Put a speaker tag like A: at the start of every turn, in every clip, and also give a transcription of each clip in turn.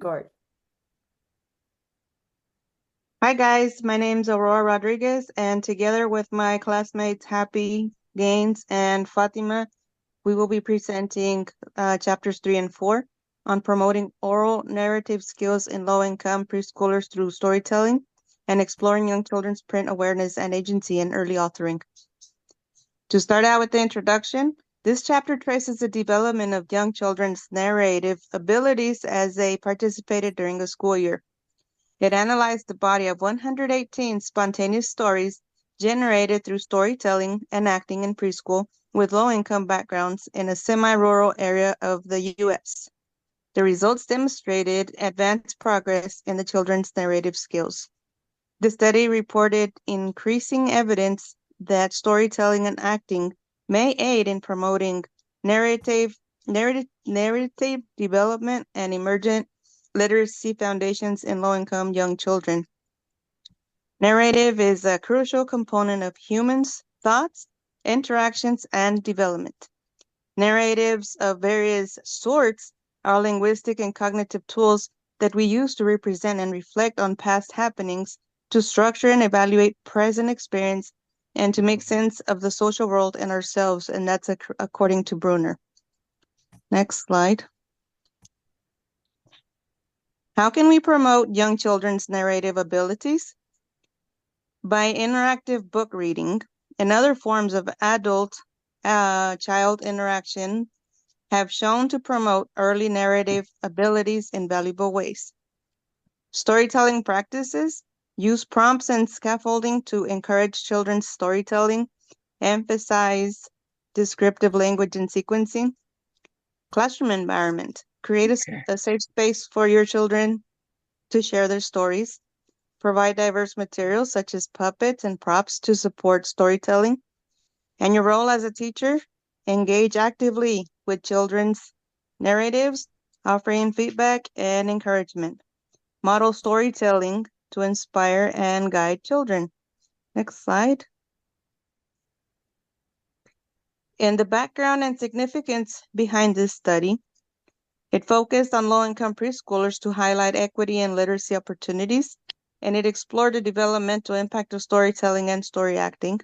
A: Gord.
B: Hi guys, my name's Aurora Rodriguez, and together with my classmates Happy, Gaines, and Fatima, we will be presenting chapters 3 and 4 on promoting oral narrative skills in low-income preschoolers through storytelling and exploring young children's print awareness and agency in early authoring. To start out with the introduction, this chapter traces the development of young children's narrative abilities as they participated during the school year. It analyzed the body of 118 spontaneous stories generated through storytelling and acting in preschool with low-income backgrounds in a semi-rural area of the U.S. The results demonstrated advanced progress in the children's narrative skills. The study reported increasing evidence that storytelling and acting may aid in promoting narrative development and emergent literacy foundations in low-income young children. Narrative is a crucial component of humans' thoughts, interactions, and development. Narratives of various sorts are linguistic and cognitive tools that we use to represent and reflect on past happenings, to structure and evaluate present experience, and to make sense of the social world and ourselves, and that's according to Bruner. Next slide. How can we promote young children's narrative abilities? By interactive book reading and other forms of adult-child interaction have shown to promote early narrative abilities in valuable ways. Storytelling practices use prompts and scaffolding to encourage children's storytelling, emphasize descriptive language and sequencing. Classroom environment. Create a safe space for your children to share their stories. Provide diverse materials such as puppets and props to support storytelling. And your role as a teacher, engage actively with children's narratives, offering feedback and encouragement. Model storytelling to inspire and guide children. Next slide. In the background and significance behind this study, it focused on low-income preschoolers to highlight equity and literacy opportunities, and it explored the developmental impact of storytelling and story acting.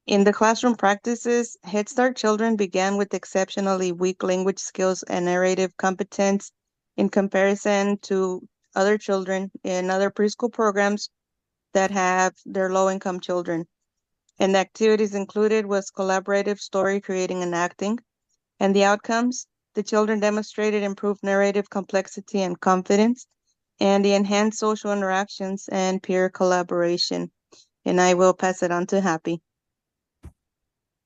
B: In the classroom practices, Head Start children began with exceptionally weak language skills and narrative competence in comparison to other children in other preschool programs that have their low-income children. And the activities included was collaborative story creating and acting. And the outcomes, the children demonstrated improved narrative complexity and confidence, and the enhanced social interactions and peer collaboration. And I will pass it on to Happy.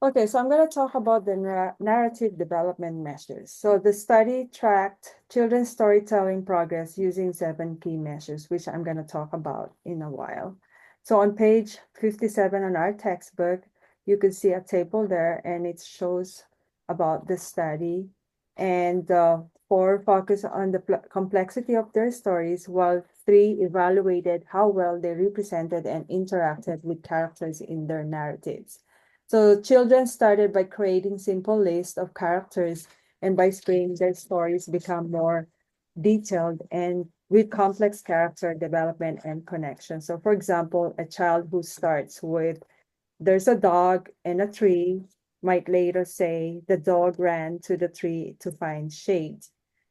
A: Okay, so I'm going to talk about the narrative development measures. So the study tracked children's storytelling progress using 7 key measures, which I'm going to talk about in a while. So on page 57 on our textbook, you can see a table there, and it shows about the study. And 4 focus on the complexity of their stories, while 3 evaluated how well they represented and interacted with characters in their narratives. So children started by creating simple lists of characters, and by spring, their stories become more detailed and with complex character development and connection. So for example, a child who starts with, there's a dog and a tree, might later say, the dog ran to the tree to find shade.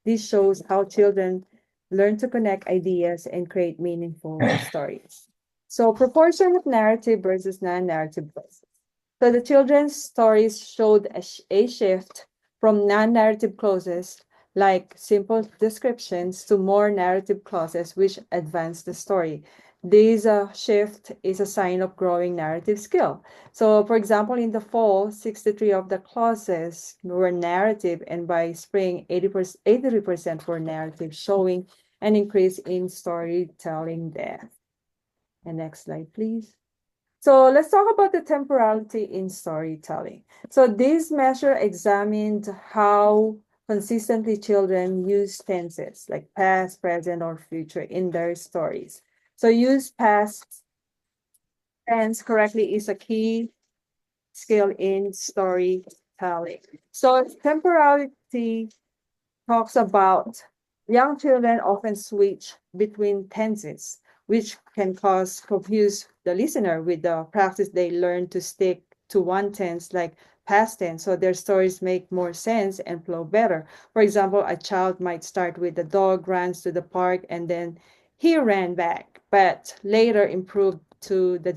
A: This shows how children learn to connect ideas and create meaningful stories. So proportion of narrative versus non-narrative voices. So the children's stories showed a shift from non-narrative clauses like simple descriptions to more narrative clauses which advance the story. This shift is a sign of growing narrative skill. So for example, in the fall, 63 of the clauses were narrative, and by spring, 83% were narrative, showing an increase in storytelling depth. And next slide, please. So let's talk about the temporality in storytelling. So this measure examined how consistently children use tenses like past, present, or future in their stories. So use past tense correctly is a key skill in storytelling. So temporality talks about young children often switch between tenses, which can cause confuse the listener with the practice. They learn to stick to one tense like past tense, so their stories make more sense and flow better. For example, a child might start with the dog runs to the park and then he ran back, but later improved to the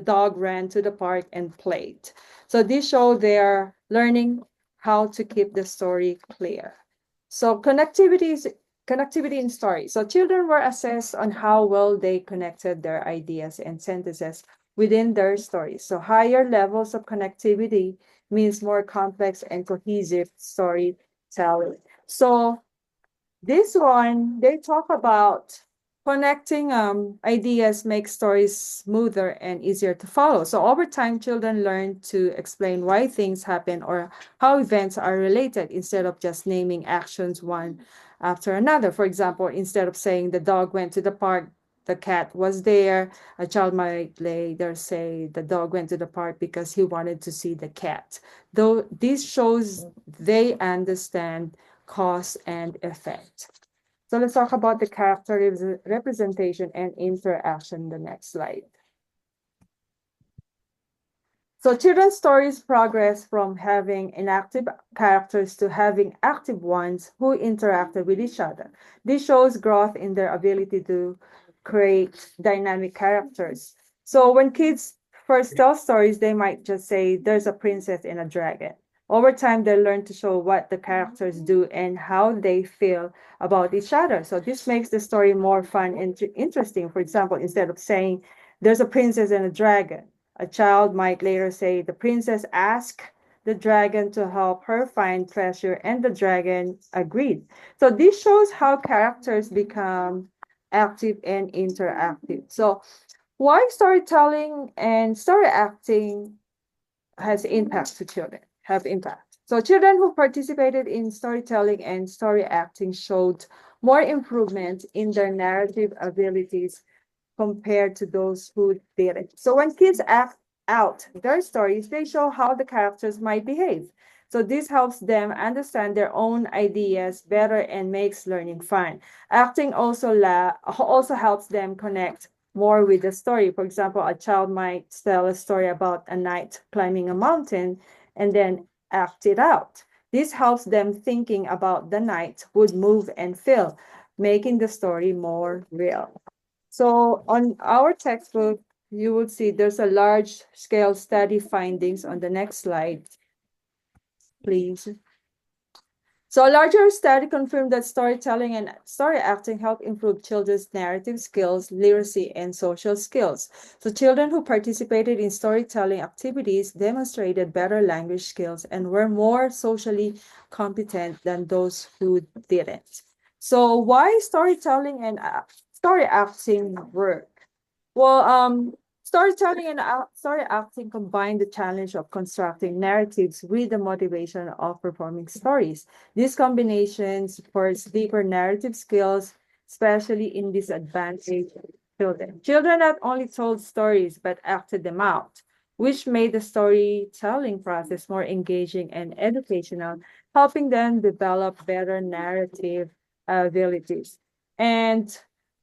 A: dog ran to the park and played. So this show they're learning how to keep the story clear. So connectivity in story. So children were assessed on how well they connected their ideas and sentences within their stories. So higher levels of connectivity means more complex and cohesive storytelling. So this one, they talk about connecting ideas makes stories smoother and easier to follow. So over time, children learn to explain why things happen or how events are related instead of just naming actions one after another. For example, instead of saying the dog went to the park, the cat was there, a child might later say the dog went to the park because he wanted to see the cat. Though this shows they understand cause and effect. So let's talk about the character representation and interaction, the next slide. So children's stories progress from having inactive characters to having active ones who interacted with each other. This shows growth in their ability to create dynamic characters. So when kids first tell stories, they might just say, there's a princess and a dragon. Over time, they learn to show what the characters do and how they feel about each other. So this makes the story more fun and interesting. For example, instead of saying, there's a princess and a dragon, a child might later say, the princess asked the dragon to help her find treasure, and the dragon agreed. So this shows how characters become active and interactive. So why storytelling and story acting has impact to children, have impact. So children who participated in storytelling and story acting showed more improvement in their narrative abilities compared to those who didn't. So when kids act out their stories, they show how the characters might behave. So this helps them understand their own ideas better and makes learning fun. Acting also helps them connect more with the story. For example, a child might tell a story about a knight climbing a mountain and then act it out. This helps them thinking about the knight would move and feel, making the story more real. So on our textbook, you would see there's a large scale study findings on the next slide, please. So a larger study confirmed that storytelling and story acting help improve children's narrative skills, literacy, and social skills. So children who participated in storytelling activities demonstrated better language skills and were more socially competent than those who didn't. So why storytelling and story acting work? Well, storytelling and story acting combine the challenge of constructing narratives with the motivation of performing stories. These combinations supports deeper narrative skills, especially in disadvantaged children. Children not only told stories but acted them out, which made the storytelling process more engaging and educational, helping them develop better narrative abilities. And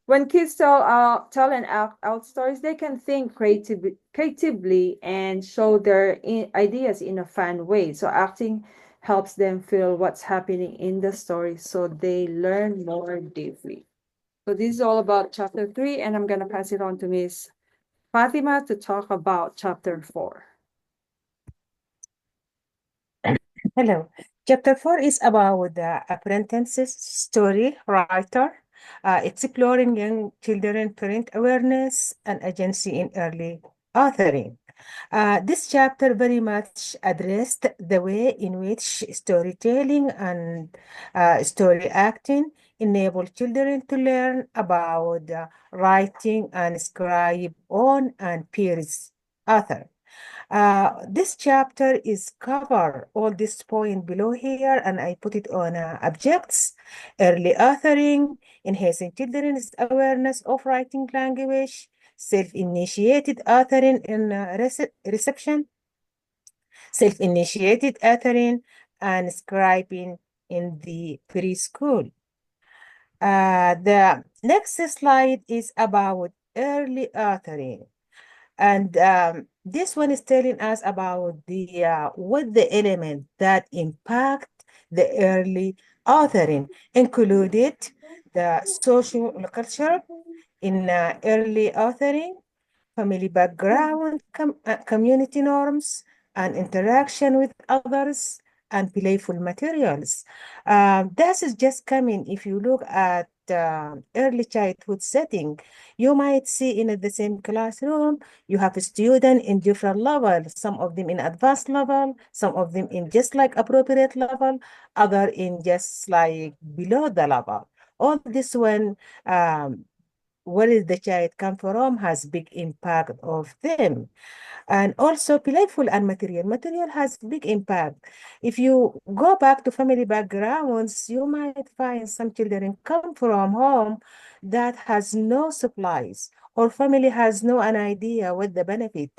A: when kids tell and act out stories, they can think creatively and show their ideas in a fun way. So acting helps them feel what's happening in the story so they learn more deeply. So this is all about chapter 3, and I'm going to pass it on to Miss Fatima to talk about chapter 4.
C: Hello. Chapter 4 is about the apprentice's story writer, exploring young children parent awareness and agency in early authoring. This chapter very much addressed the way in which storytelling and story acting enable children to learn about writing and scribe on and peers author. This chapter is cover all this point below here, and I put it on objects, early authoring, enhancing children's awareness of writing language, self-initiated authoring in reception, self-initiated authoring, and scribing in the preschool. The next slide is about early authoring. And this one is telling us about the what the element that impact the early authoring included the social culture in early authoring, family background, community norms, and interaction with others, and playful materials. This is just coming if you look at early childhood setting. You might see in the same classroom, you have a student in different levels, some of them in advanced level, some of them in just like appropriate level, other in just like below the level. All this one where is the child come from has big impact of them. And also playful and material. Material has big impact. If you go back to family backgrounds, you might find some children come from home that has no supplies or family has no an idea what the benefit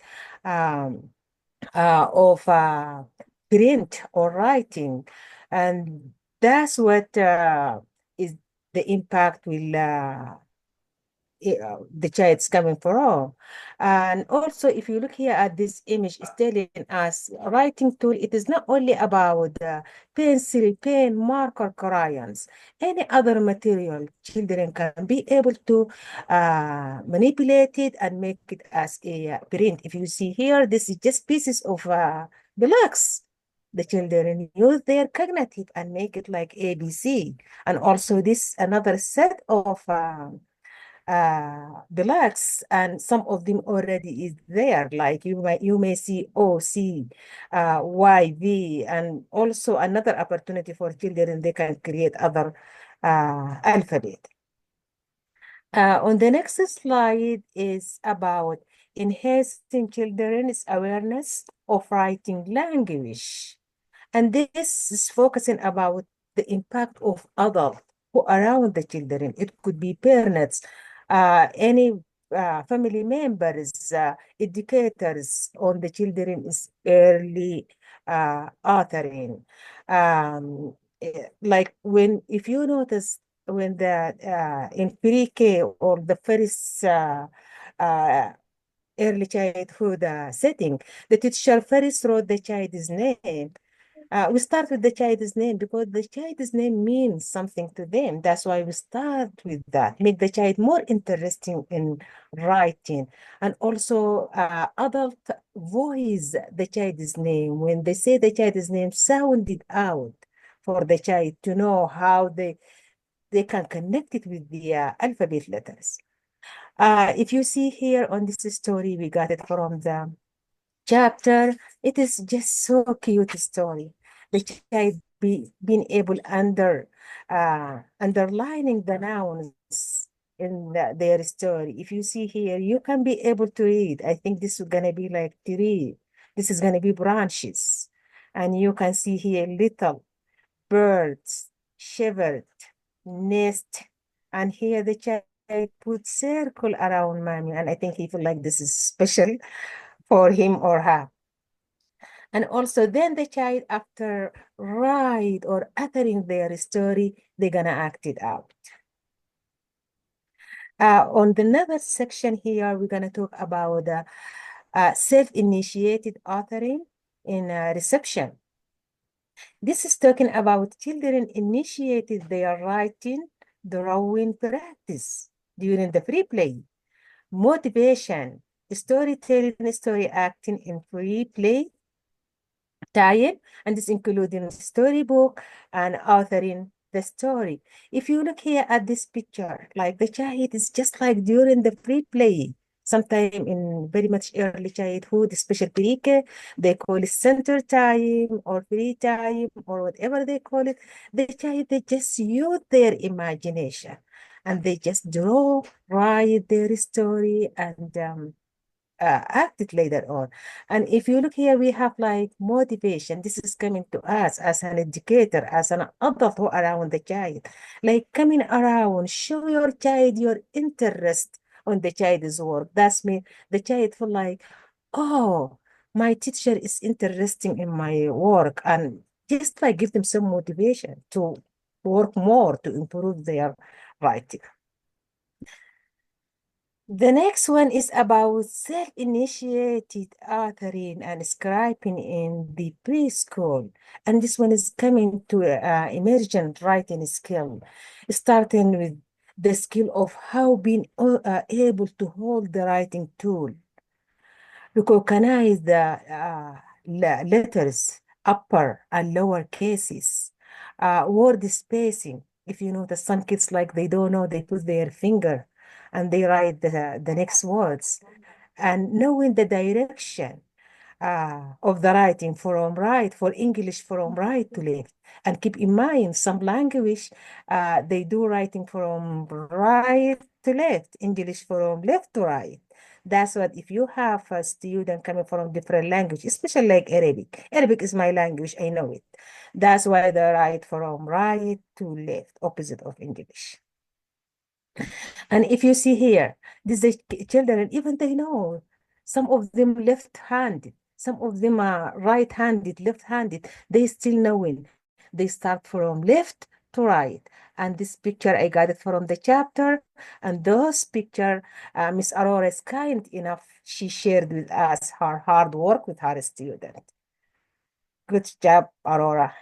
C: um, of print or writing. And that's what is the impact will the child's coming from. And also, if you look here at this image, it's telling us writing tool, it is not only about pencil, pen, marker, crayons, any other material, children can be able to manipulate it and make it as a print. If you see here, this is just pieces of blocks. The children use their cognitive and make it like ABC. And also this another set of deluxe, and some of them already is there, like you may see OC, YV, and also another opportunity for children, they can create other alphabet. On the next slide is about enhancing children's awareness of writing language. And this is focusing about the impact of adults who around the children. It could be parents, any family members, educators on the children's early authoring. Like when, if you notice, when the in pre-K or the first uh, early childhood setting, the teacher first wrote the child's name. We start with the child's name because the child's name means something to them. That's why we start with that. Make the child more interesting in writing. And also adult voice the child's name. When they say the child's name, sound it out for the child to know how they can connect it with the alphabet letters. If you see here on this story, we got it from the chapter. It is just so cute story. The child being able underlining the nouns in their story. If you see here, you can be able to read. I think this is gonna be like tree. This is gonna be branches. And you can see here little birds, shivered, nest, and here the child put circle around mommy. And I think he feel like this is special for him or her. And also then the child, after write or uttering their story, they're gonna act it out. On the another section here, we're gonna talk about self-initiated authoring in reception. This is talking about children initiated their writing, drawing practice during the free play, motivation, storytelling, story acting in free play time, and this including storybook and authoring the story. If you look here at this picture, like the child is just like during the free play, sometime in very much early childhood, special pre-K, they call it center time or free time or whatever they call it. The child, they just use their imagination and they just draw, write their story, and act it later on. And if you look here, we have like motivation. This is coming to us as an educator, as an adult who around the child, like coming around, show your child your interest on the child's work. That's me. The child feel like, oh, my teacher is interesting in my work, and just like give them some motivation to work more to improve their writing. The next one is about self-initiated authoring and scribing in the preschool. And this one is coming to emergent writing skill, starting with the skill of how being able to hold the writing tool, recognize the letters, upper and lower cases, word spacing. If you notice, some kids, like, they don't know, they put their finger and they write the next words. And knowing the direction of the writing from right, for English from right to left. And keep in mind, some language, they do writing from right to left, English from left to right. That's what, if you have a student coming from different language, especially like Arabic. Arabic is my language, I know it. That's why they write from right to left, opposite of English. And if you see here, these children, even they know, some of them left-handed, some of them are right-handed, left-handed, they still knowing. They start from left to right. And this picture, I got it from the chapter. And those picture, Miss Aurora is kind enough, she shared with us her hard work with her student. Good job, Aurora.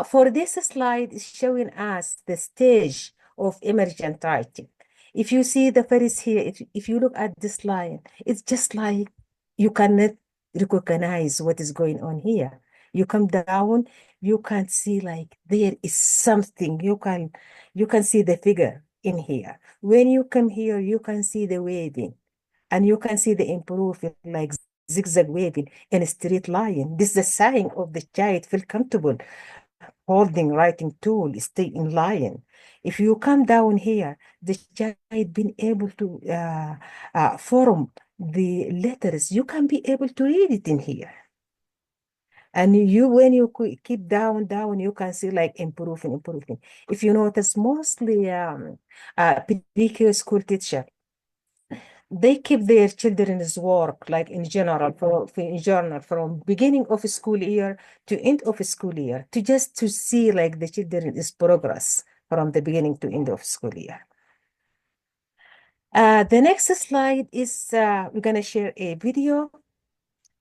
C: For this slide is showing us the stage of emergent writing. If you see the first here, if you look at this line, it's just like you cannot recognize what is going on here. You come down, you can see like there is something. You can see the figure in here. When you come here, you can see the waving, and you can see the improvement, like zigzag waving in a straight line. This is a sign of the child feel comfortable holding writing tool, stay in line. If you come down here, the child being able to form the letters, you can be able to read it in here. And when you keep down, you can see like improving. If you notice, mostly pre-K school teacher, they keep their children's work, like in general, from beginning of school year to end of school year, to see like the children's progress from the beginning to end of school year. The next slide is we're gonna share a video,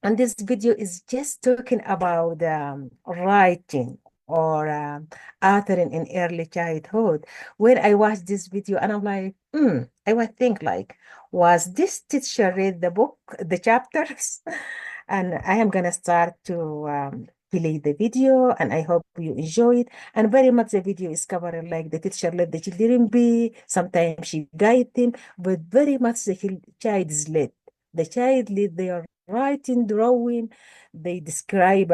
C: and this video is just talking about writing or authoring in early childhood. When I watched this video, and I'm like, I would think like, was this teacher read the book, the chapters? And I am gonna start to play the video, and I hope you enjoy it. And very much the video is covering like the teacher let the children be, sometimes she guide them, but very much the child is led. The child lead their writing, drawing, they describe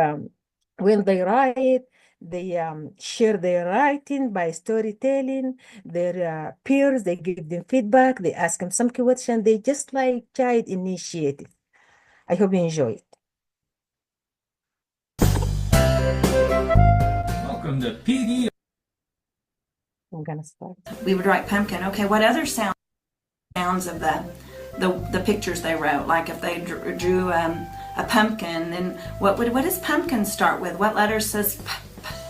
C: when they write, they share their writing by storytelling, their peers, they give them feedback, they ask them some questions, they just like child initiative. I hope you enjoy it.
D: Welcome to PD.
C: I'm gonna start.
E: We would write pumpkin. Okay, what other sounds of the pictures they wrote? Like if they drew a pumpkin, then what does pumpkin start with? What letter says p?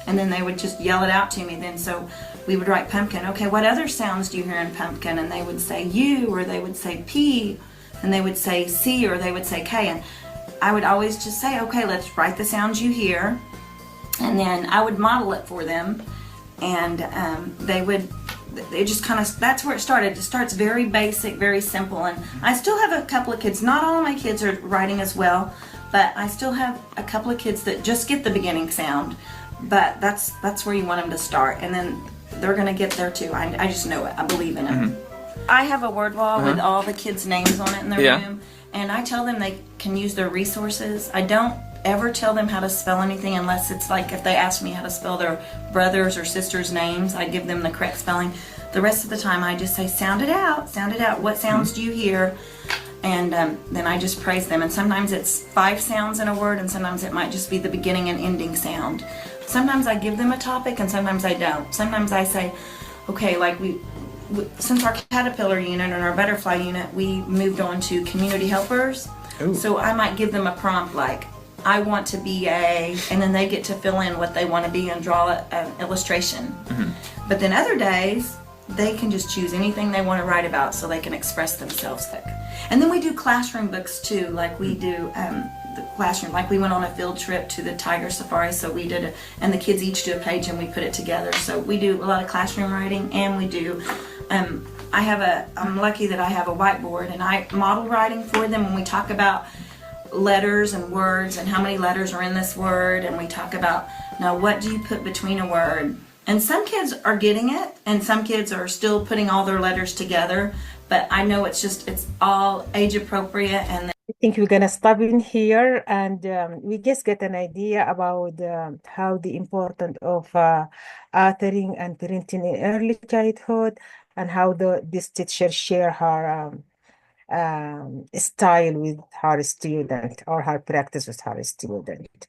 E: And then they would just yell it out to me. Then so we would write pumpkin. Okay, what other sounds do you hear in pumpkin? And they would say U, or they would say P, and they would say C, or they would say K. And I would always just say, okay, let's write the sounds you hear. And then I would model it for them, and they just kind of, that's where it started. It starts very basic, very simple. And I still have a couple of kids, not all of my kids are writing as well, but I still have a couple of kids that just get the beginning sound. But that's where you want them to start, and then they're gonna get there too. I just know it. I believe in it. Mm-hmm. I have a word wall with all the kids' names on it in their room, and I tell them they can use their resources. I don't ever tell them how to spell anything unless it's like if they ask me how to spell their brothers or sisters' names, I give them the correct spelling. The rest of the time I just say, sound it out, what sounds do you hear? And then I just praise them. And sometimes it's 5 sounds in a word, and sometimes it might just be the beginning and ending sound. Sometimes I give them a topic, and sometimes I don't. Sometimes I say, okay, like since our caterpillar unit and our butterfly unit, we moved on to community helpers. Ooh. So I might give them a prompt like, I want to be a, and then they get to fill in what they want to be and draw an illustration. Mm-hmm. But then other days, they can just choose anything they want to write about so they can express themselves. And then we do classroom books too, like we do the classroom, like we went on a field trip to the tiger safari, so we did and the kids each do a page and we put it together. So we do a lot of classroom writing, and we do I'm lucky that I have a whiteboard, and I model writing for them when we talk about letters and words and how many letters are in this word, and we talk about, now what do you put between a word? And some kids are getting it, and some kids are still putting all their letters together, but I know it's all age appropriate. And
C: I think we're gonna stop in here, and we just get an idea about how the importance of authoring and parenting in early childhood, and how this teacher share her style with her student, or her practice with her student.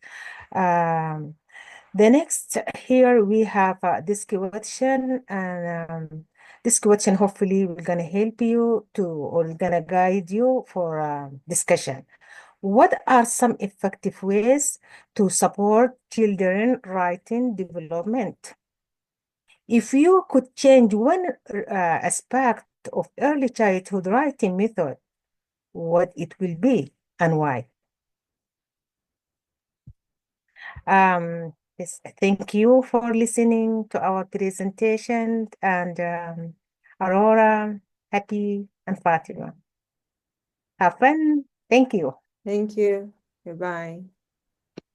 C: The next here we have this question, and this question hopefully will gonna help you to, or gonna guide you for discussion. What are some effective ways to support children writing development? If you could change one aspect of early childhood writing method, what it will be and why? Yes, thank you for listening to our presentation, and Aurora, Happy, and Fatima. Have fun. Thank you.
A: Thank you. Goodbye.